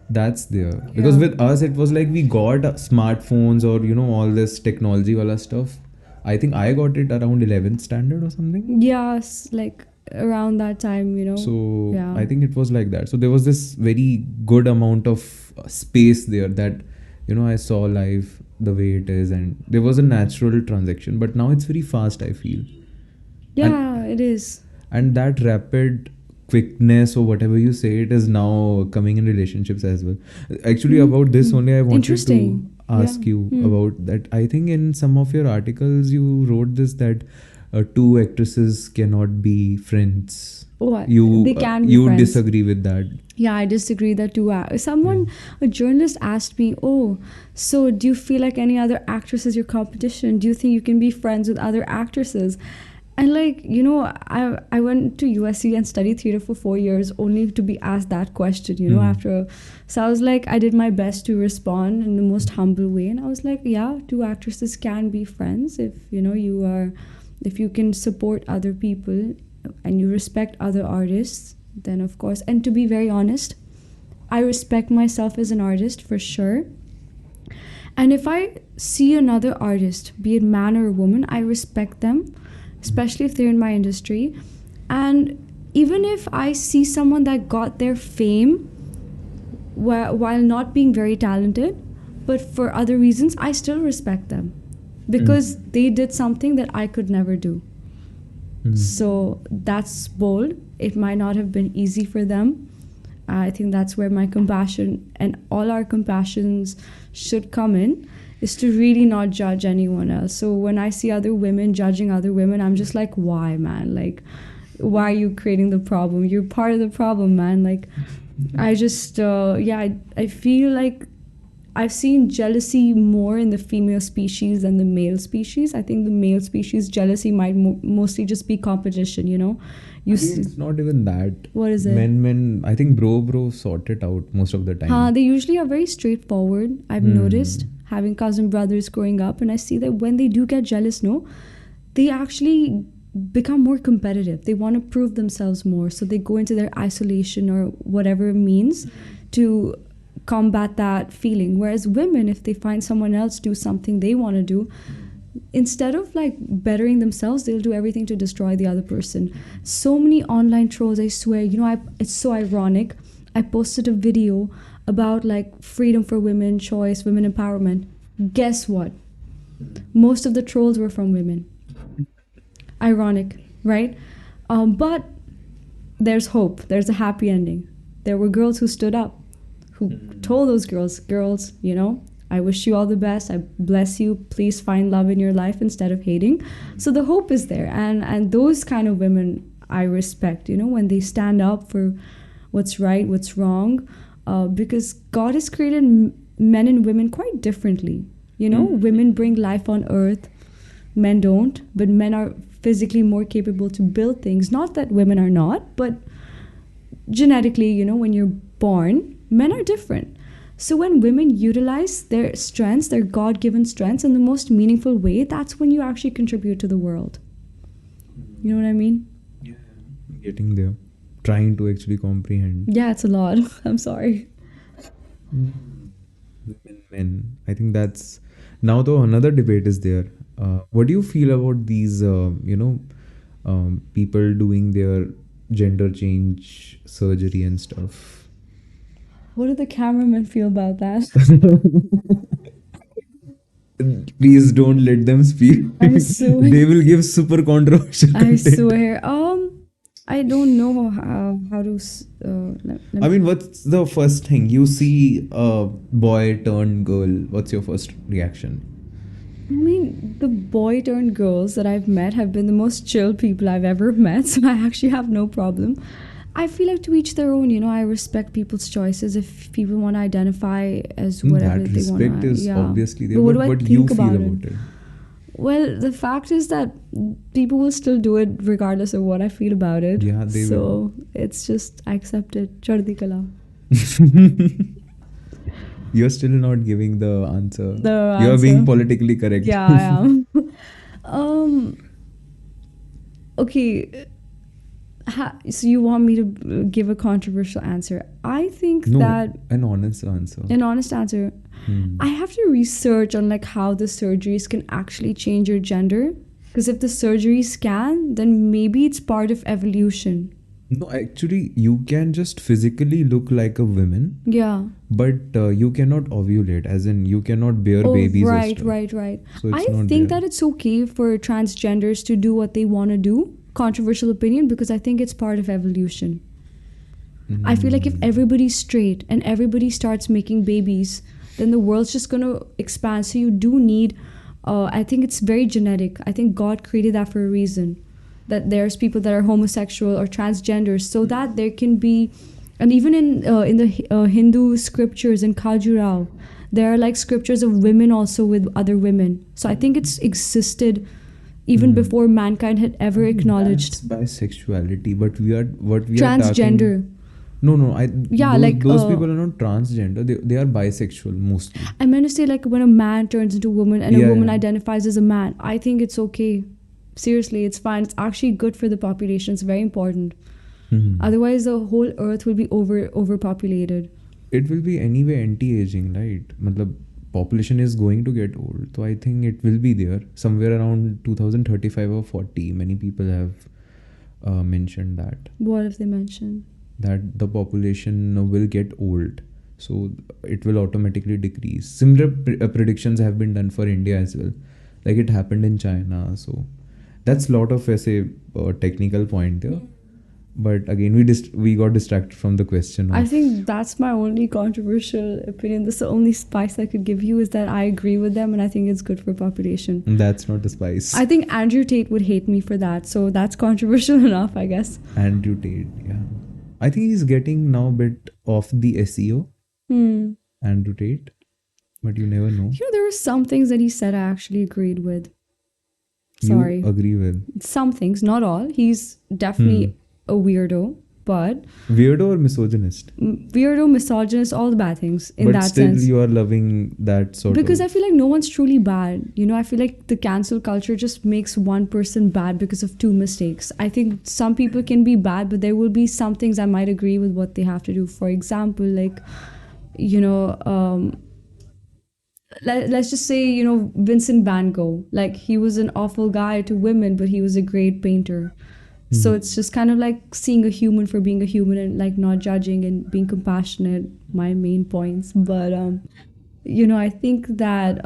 That's there. Because Yeah. with us, it was like we got smartphones or, all this technology wala stuff. I think I got it around 11th standard or something. Yes, like around that time, So Yeah. I think it was like that. So there was this very good amount of space there that, I saw life the way it is, and there was a natural transaction. But now it's very fast, I feel. And Yeah, it is. and that rapid quickness or whatever you say, it is now coming in relationships as well. Actually, about this Hmm. only I wanted to Interesting. Yeah. ask you Hmm. about that. I think in some of your articles you wrote this, that two actresses cannot be friends. Oh, you they can be you friends. disagree with that? Yeah, I disagree that too. Yeah. A journalist asked me, "Oh, so do you feel like any other actress is your competition? Do you think you can be friends with other actresses?" And like, I went to USC and studied theater for 4 years only to be asked that question, Hmm. so I was like, I did my best to respond in the most humble way. And I was like, yeah, two actresses can be friends if, if you can support other people and you respect other artists, then of course. And to be very honest, I respect myself as an artist for sure. And if I see another artist, be it man or woman, I respect them, especially if they're in my industry. And even if I see someone that got their fame while not being very talented, but for other reasons, I still respect them because they did something that I could never do. Hmm. So that's bold. It might not have been easy for them. I think that's where my compassion and all our compassions should come in, is to really not judge anyone else. So when I see other women judging other women, I'm just like, why, man? Like, why are you creating the problem? You're part of the problem, man. Like, I just, I feel like I've seen jealousy more in the female species than the male species. I think the male species jealousy might mostly just be competition, You I think it's not even that. What is it? Men, I think bro sort it out most of the time. They usually are very straightforward. I've noticed having cousin brothers growing up, and I see that when they do get jealous, no, they actually become more competitive. They want to prove themselves more, so they go into their isolation or whatever it means to combat that feeling. Whereas women, if they find someone else do something they want to do, instead of like bettering themselves, they'll do everything to destroy the other person. So many online trolls, I swear, it's so ironic. I posted a video about like freedom for women, choice, women empowerment. Guess what? Most of the trolls were from women. Ironic, right? But there's hope. There's a happy ending. There were girls who stood up, who told those girls, I wish you all the best. I bless you. Please find love in your life instead of hating. So the hope is there. And those kind of women I respect, when they stand up for what's right, what's wrong. Because God has created men and women quite differently. Women bring life on earth. Men don't. But men are physically more capable to build things. Not that women are not, but genetically, when you're born, men are different. So when women utilize their strengths, their God-given strengths in the most meaningful way, that's when you actually contribute to the world. You know what I mean? Yeah, I'm getting there. Trying to actually comprehend. Yeah, it's a lot. I'm sorry. Women, men. I think that's now though another debate is there. What do you feel about these, people doing their gender change surgery and stuff? What do the cameramen feel about that? Please don't let them speak. I'm suing. They will give super controversial I content. swear. I don't know how to. I mean, what's the first thing you see a boy turn girl? What's your first reaction? I mean, the boy turned girls that I've met have been the most chill people I've ever met, so I actually have no problem. I feel like to each their own, I respect people's choices. If people want to identify as whatever That they want respect to, is yeah. obviously there, But what but do I what think you feel about about it? it? Well, the fact is that people will still do it regardless of what I feel about it. Yeah, they will. So it's just, I accept it. Chardi kala. You're still not giving the answer. The You're being answer. politically correct. Yeah, I am. um. Okay. So you want me to give a controversial answer? I think No, that an honest answer. an honest answer. Hmm. I have to research on like how the surgeries can actually change your gender. Because if the surgeries can, then maybe it's part of evolution. No, actually, you can just physically look like a woman, Yeah. but you cannot ovulate, as in you cannot bear Oh, babies or right, stuff. right. So it's I not think there. that it's okay for transgenders to do what they want to do. Controversial opinion, because I think it's part of evolution. I feel like if Hmm. everybody's straight and everybody starts making babies, then the world's just going to expand. So you do need, I think it's very genetic. I think God created that for a reason. That there's people that are homosexual or transgenders, so that there can be, and even in the Hindu scriptures in Khajuraho, there are like scriptures of women also with other women. So I think it's existed even before mankind had ever acknowledged That's bisexuality, but we are talking. transgender. No. Yeah, like Those people are not transgender. They are bisexual mostly. I meant to say like when a man turns into a woman and a Yeah, woman yeah. identifies as a man, I think it's okay. Seriously, it's fine. It's actually good for the population. It's very important. Hmm. Otherwise, the whole earth will be overpopulated. It will be anyway anti-aging, right? Matlab, population is going to get old, so I think it will be there somewhere around 2035 or 40. Many people have mentioned What if they mention? that the population will get old, so it will automatically decrease. Similar predictions have been done for India as well, like it happened in China. So that's lot of technical point there. But again, we got distracted from the question I of. think that's my only controversial opinion. That's the only spice I could give you, is that I agree with them and I think it's good for population. That's not a spice. I think Andrew Tate would hate me for that, so that's controversial enough, I guess. Andrew Tate, yeah. I think he's getting now a bit off the SEO, Hmm. Andrew Tate, but you never know. You know, there were some things that he said I actually agreed with. You Sorry. agree with. Some things, not all. He's definitely a weirdo, but Weirdo or misogynist? weirdo, misogynist, all the bad things in but that still sense. you are loving that sort Because of. I feel like no one's truly bad. You know, I feel like the cancel culture just makes one person bad because of two mistakes. I think some people can be bad, but there will be some things I might agree with what they have to do. For example, like, you know, let's just say, you know, Vincent Van Gogh. Like, he was an awful guy to women, but he was a great painter. So it's just kind of like seeing a human for being a human and like not judging and being compassionate, my main points. But you know, I think that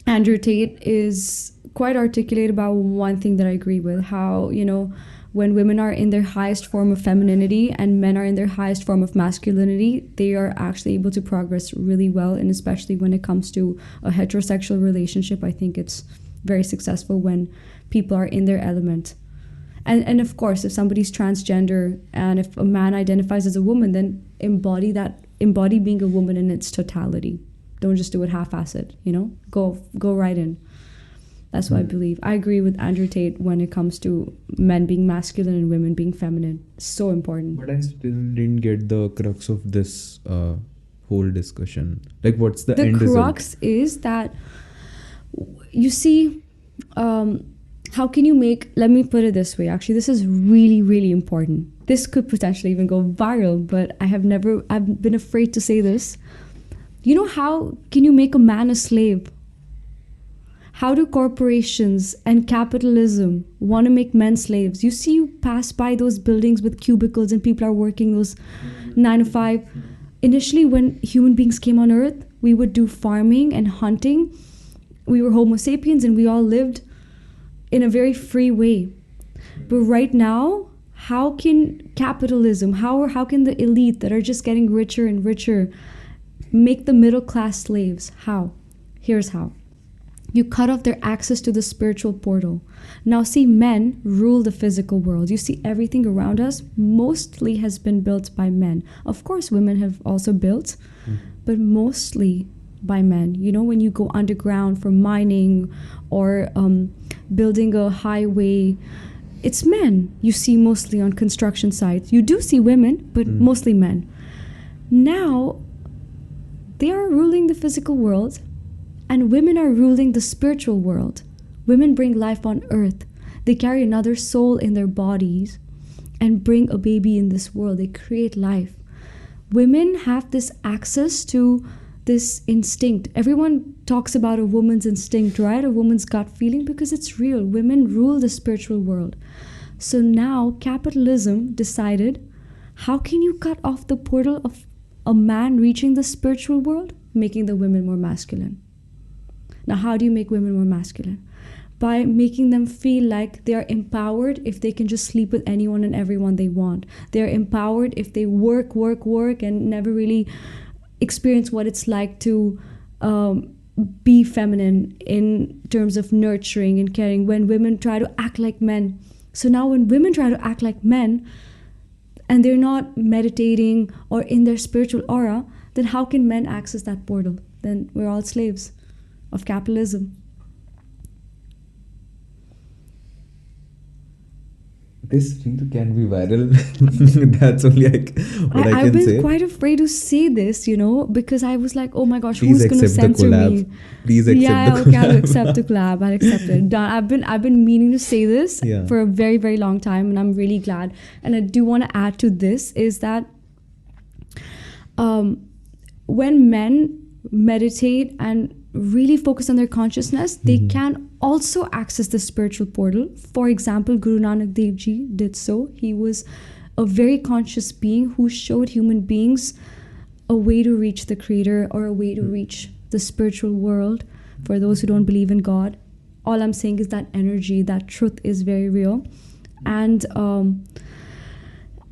Andrew Tate is quite articulate about one thing that I agree with, how, you know, when women are in their highest form of femininity and men are in their highest form of masculinity, they are actually able to progress really well. And especially when it comes to a heterosexual relationship, I think it's very successful when people are in their element. And of course, if somebody's transgender and if a man identifies as a woman, then embody being a woman in its totality. Don't just do it half-assed, you know? Go right in. That's what I believe. I agree with Andrew Tate when it comes to men being masculine and women being feminine. So important. But I still didn't get the crux of this whole discussion. Like, what's the end result? The crux is that, you see, how can you make, let me put it this way, actually, this is really, really important. This could potentially even go viral, but I've been afraid to say this. You know, how can you make a man a slave? How do corporations and capitalism want to make men slaves? You see, you pass by those buildings with cubicles and people are working those 9 to 5. Initially, when human beings came on earth, we would do farming and hunting. We were Homo sapiens and we all lived in a very free way. But right now, how can capitalism, how can the elite that are just getting richer and richer make the middle class slaves? How? Here's how. You cut off their access to the spiritual portal. Now see, men rule the physical world. You see, everything around us mostly has been built by men. Of course, women have also built, but mostly by men. You know, when you go underground for mining or building a highway, it's men you see mostly on construction sites. You do see women, but mostly men. Now, They are ruling the physical world, and women are ruling the spiritual world. Women bring life on earth. They carry another soul in their bodies and bring a baby in this world. They create life. Women have this access to this instinct. Everyone talks about a woman's instinct, right? A woman's gut feeling, because it's real. Women rule the spiritual world. So now capitalism decided, how can you cut off the portal of a man reaching the spiritual world? Making the women more masculine. Now, how do you make women more masculine? By making them feel like they are empowered if they can just sleep with anyone and everyone they want. They're empowered if they work, and never really experience what it's like to be feminine in terms of nurturing and caring, when women try to act like men. So now when women try to act like men and they're not meditating or in their spiritual aura, then how can men access that portal? Then we're all slaves of capitalism. This reel can be viral. That's only what I I've can say. been quite afraid to say this, because I was like, oh my gosh, Please who's going to accept the censor collab. me? Please accept Yeah, the okay, I'll collab. accept the collab. I'll accept it. Done. I've been meaning to say this Yeah. for a very, very long time, and I'm really glad. And I do want to add to this is that when men meditate and really focus on their consciousness, they can also access the spiritual portal. For example, Guru Nanak Dev Ji did so. He was a very conscious being who showed human beings a way to reach the creator, or a way to reach the spiritual world. For those who don't believe in God, all I'm saying is that energy, that truth is very real. And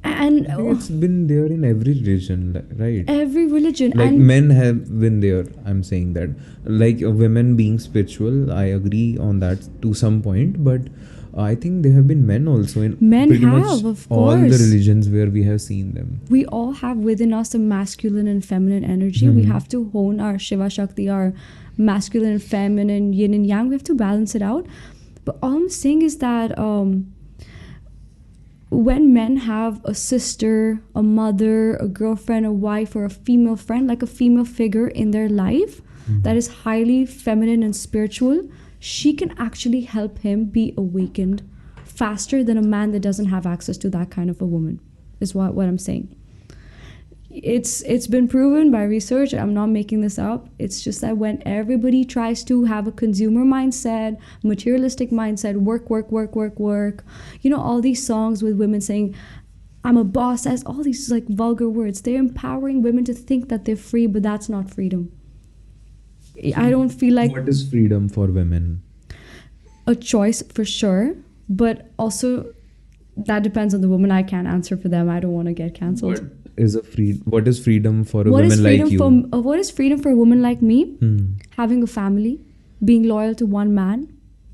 I think it's been there in every religion, right? every religion, Like and men have been there. I'm saying that, like women being spiritual, I agree on that to some point, but I think there have been men also in Men pretty have, much of all the course. religions where we have seen them. we all have within us a masculine and feminine energy. We have to hone our Shiva Shakti, our masculine and feminine, yin and yang. We have to balance it out. But all I'm saying is that when men have a sister, a mother, a girlfriend, a wife, or a female friend, like a female figure in their life that is highly feminine and spiritual, she can actually help him be awakened faster than a man that doesn't have access to that kind of a woman, is what I'm saying. It's been proven by research. I'm not making this up. It's just that when everybody tries to have a consumer mindset, materialistic mindset, work, all these songs with women saying, I'm a boss, as all these like vulgar words, they're empowering women to think that they're free, but that's not freedom. I don't feel like What is freedom for women? a choice for sure, but also that depends on the woman. I can't answer for them. I don't want to get cancelled. What is freedom for a What is woman freedom like you? what is freedom for a woman like me? Having a family, being loyal to one man,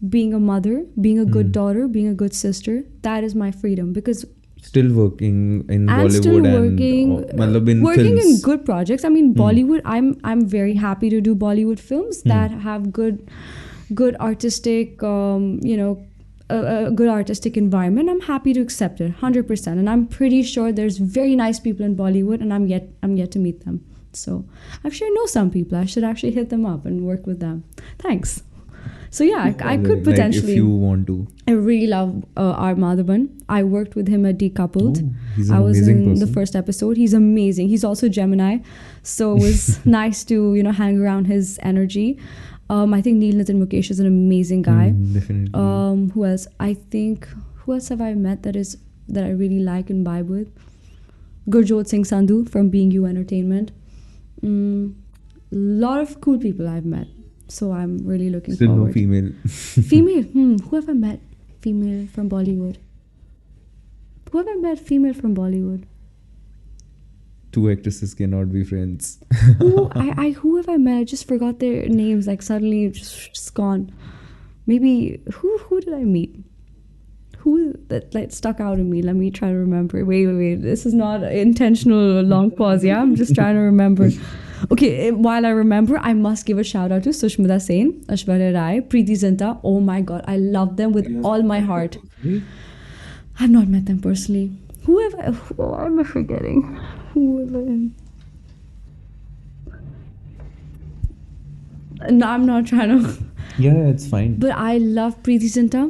being a mother, being a good daughter, being a good sister. That is my freedom, because Still working in I'm Bollywood still and in working in films. good projects. I mean, Bollywood. I'm very happy to do Bollywood films that have good artistic, a good artistic environment. I'm happy to accept it, 100%. And I'm pretty sure there's very nice people in Bollywood, and I'm yet to meet them. So I actually know some people. I should actually hit them up and work with them. Thanks. So yeah, I could potentially. If you want to. I really love R. Madhavan. I worked with him at Decoupled. Oh, he's an I was amazing in the person. first episode. He's amazing. He's also Gemini, so it was nice to hang around his energy. I think Neil Nitin Mukesh is an amazing guy. Definitely. Who else? Who else have I met that I really like and vibe with? Gurjot Singh Sandhu from Being You Entertainment. Lot of cool people I've met. So I'm really looking Still forward. no female. Female? Who have I met? Female from Bollywood. Who have I met female from Bollywood? Two actresses cannot be friends. Who have I met? I just forgot their names. Like suddenly just gone. Maybe who did I meet? Who that like stuck out in me? Let me try to remember. Wait. This is not an intentional long pause. Yeah, I'm just trying to remember. Okay, while I remember, I must give a shout out to Sushmita Sen, Aishwarya Rai, Preeti Zinta. Oh my god, I love them with all my heart. I've not met them personally. Who am I forgetting? Who have I? No, I'm not trying to. Yeah, it's fine. But I love Preeti Zinta.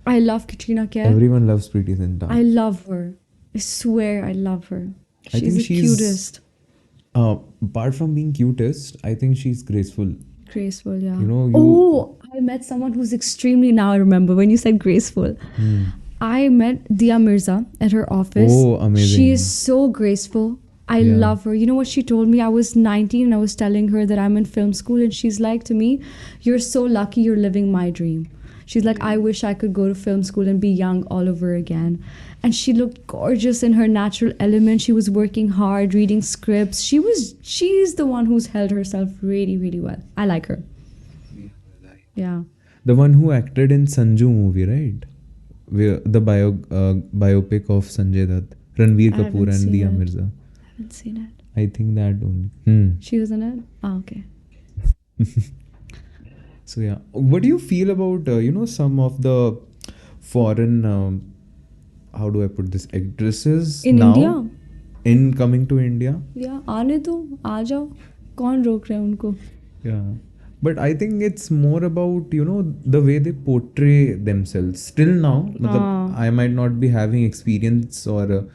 I love Katrina Kaif. Everyone loves Preeti Zinta. I love her. I swear I love her. I She's think the she's cutest. apart from being cutest, I think she's graceful. Graceful, yeah. You know, Oh, I met someone who's extremely, now I remember when you said graceful. I met Dia Mirza at her office. Oh, amazing. She is so graceful. I Yeah. love her. You know what she told me? I was 19 and I was telling her that I'm in film school, and she's like to me, "You're so lucky you're living my dream." She's like, "I wish I could go to film school and be young all over again." And she looked gorgeous in her natural element. She was working hard, reading scripts. She's the one who's held herself really, really well. I like her. Yeah. The one who acted in Sanju movie, right? Where the biopic of Sanjay Dutt, Ranveer I haven't Kapoor and seen Dia it. Mirza. I haven't seen it. I think that only. She was in it? Oh, okay. So yeah, what do you feel about some of the foreign how do I put this, actresses In now India? in coming to India? या आने दो, आ जाओ, कौन रोक रहा है उनको? Yeah, but I think it's more about the way they portray themselves still now. मतलब, I might not be having experience or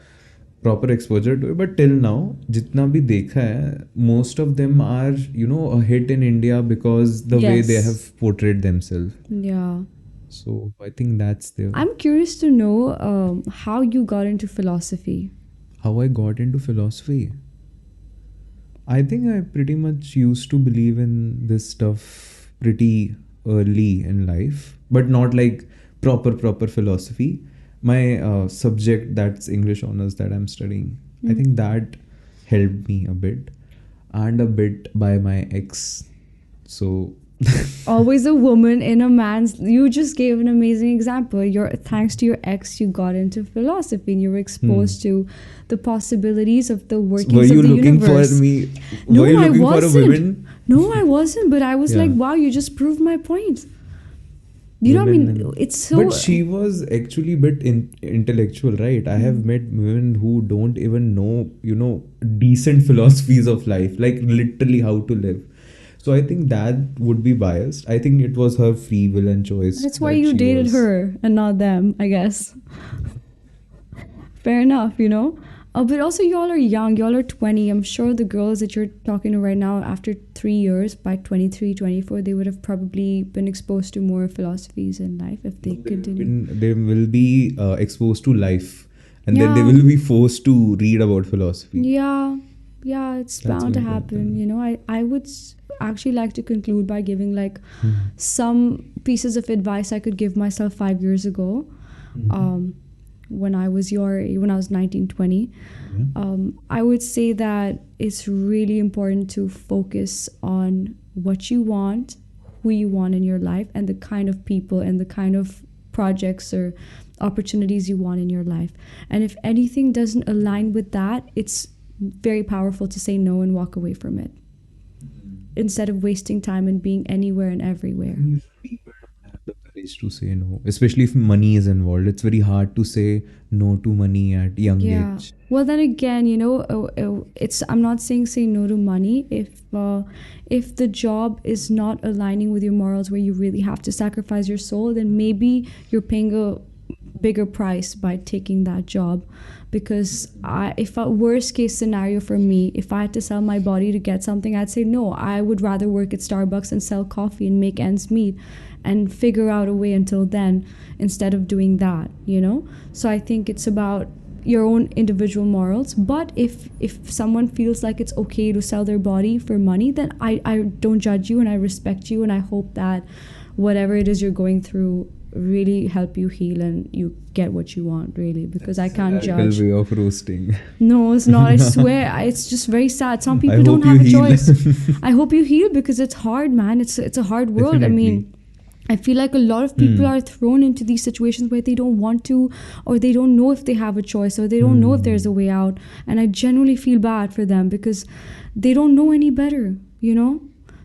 proper exposure to it, but till now जितना भी देखा है, most of them are a hit in India because the way they Yes. have portrayed themselves. Yeah. So I think that's the I'm curious to know how you got into philosophy. how I got into philosophy. I think I pretty much used to believe in this stuff pretty early in life, but not like proper philosophy. My subject, that's English honors that I'm studying, I think that helped me a bit, and a bit by my ex. So Always a woman in a man's. You just gave an amazing example. Thanks to your ex, you got into philosophy and you were exposed to the possibilities of the workings were you of the looking universe. for me? No, were you I looking for a wasn't. woman? No, I wasn't. But I was Yeah. like, wow, you just proved my point. You know what I Women mean? and- It's so. But she was actually a bit intellectual, right? I have met women who don't even know, decent philosophies of life, like literally how to live. So I think that would be biased. I think it was her free will and choice. That's why that you she dated was- her and not them, I guess. Fair enough, you know? But also, y'all are young. Y'all are 20. I'm sure the girls that you're talking to right now, after 3 years, by 23, 24, they would have probably been exposed to more philosophies in life if they continue. They will be exposed to life, and then they Yeah. will be forced to read about philosophy. Yeah, it's That's bound to going to happen. happen. You know, I would actually like to conclude by giving like some pieces of advice I could give myself 5 years ago, when I was 19, 20. I would say that it's really important to focus on what you want, who you want in your life, and the kind of people and the kind of projects or opportunities you want in your life. And if anything doesn't align with that, it's very powerful to say no and walk away from it, instead of wasting time and being anywhere and everywhere. People don't have the courage to say no, especially if money is involved. It's very hard to say no to money at young Yeah. age. Well, then again, it's. I'm not saying say no to money if the job is not aligning with your morals, where you really have to sacrifice your soul. Then maybe you're paying a bigger price by taking that job. Because if a worst case scenario for me, if I had to sell my body to get something, I'd say no. I would rather work at Starbucks and sell coffee and make ends meet and figure out a way until then, instead of doing that, So I think it's about your own individual morals. But if someone feels like it's okay to sell their body for money, then I don't judge you and I respect you, and I hope that whatever it is you're going through really help you heal and you get what you want, really, because I can't judge. Way of roasting. No, it's not. I swear, it's just very sad. Some people I don't hope have a you heal. choice. I hope you heal, because it's hard, man. It's a hard world. Definitely. I mean, I feel like a lot of people are thrown into these situations where they don't want to, or they don't know if they have a choice, or they don't know if there's a way out. And I genuinely feel bad for them because they don't know any better,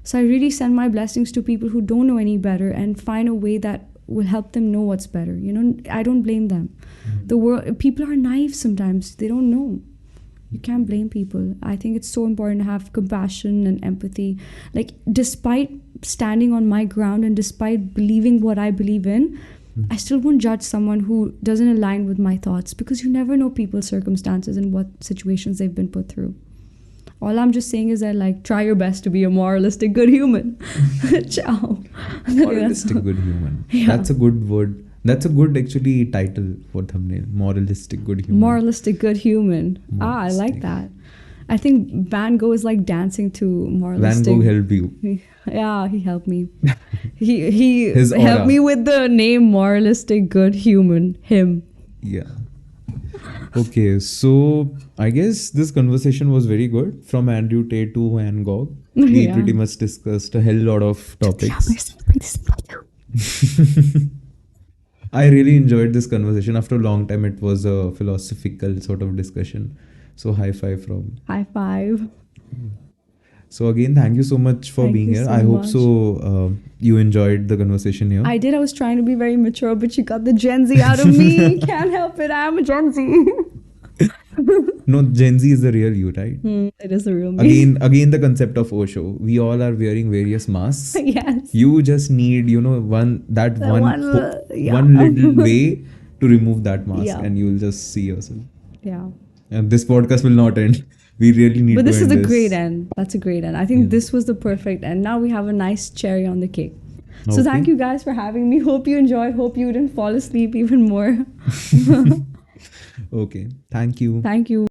So I really send my blessings to people who don't know any better and find a way that will help them know what's better. I don't blame them. People are naive sometimes. They don't know. You can't blame people. I think it's so important to have compassion and empathy. Like, despite standing on my ground, and despite believing what I believe in, I still won't judge someone who doesn't align with my thoughts, because you never know people's circumstances and what situations they've been put through. All I'm just saying is that, like, try your best to be a moralistic good human. Ciao. Moralistic good human. Yeah. That's a good word. That's a good actually title for thumbnail. Moralistic good human. Moralistic good human. I like Moralistic. that. I think Van Gogh is like dancing to Van moralistic. Gogh help you. Yeah, he helped me. he His aura. helped me with the name moralistic good human. Him. Yeah. Okay, so I guess this conversation was very good. From Andrew Tate to Van Gogh, we Yeah. pretty much discussed a hell lot of topics. I really enjoyed this conversation. After a long time, it was a philosophical sort of discussion. So high five from. High five. So again, thank you so much for Thank being you here. so I hope much. so. You enjoyed the conversation here. I did. I was trying to be very mature, but you got the Gen Z out of me. Can't help it. I'm a Gen Z. No, Gen Z is the real you, right? It is the real me. Again, the concept of Osho. We all are wearing various masks. Yes. You just need, one yeah. little way to remove that mask, Yeah. and you'll just see yourself. Yeah. And this podcast will not end. We really need But to this is end a great end. That's a great end. I think this was the perfect end. Now we have a nice cherry on the cake. So Okay. thank you guys for having me. Hope you enjoyed. Hope you didn't fall asleep even more. Okay. Thank you. Thank you.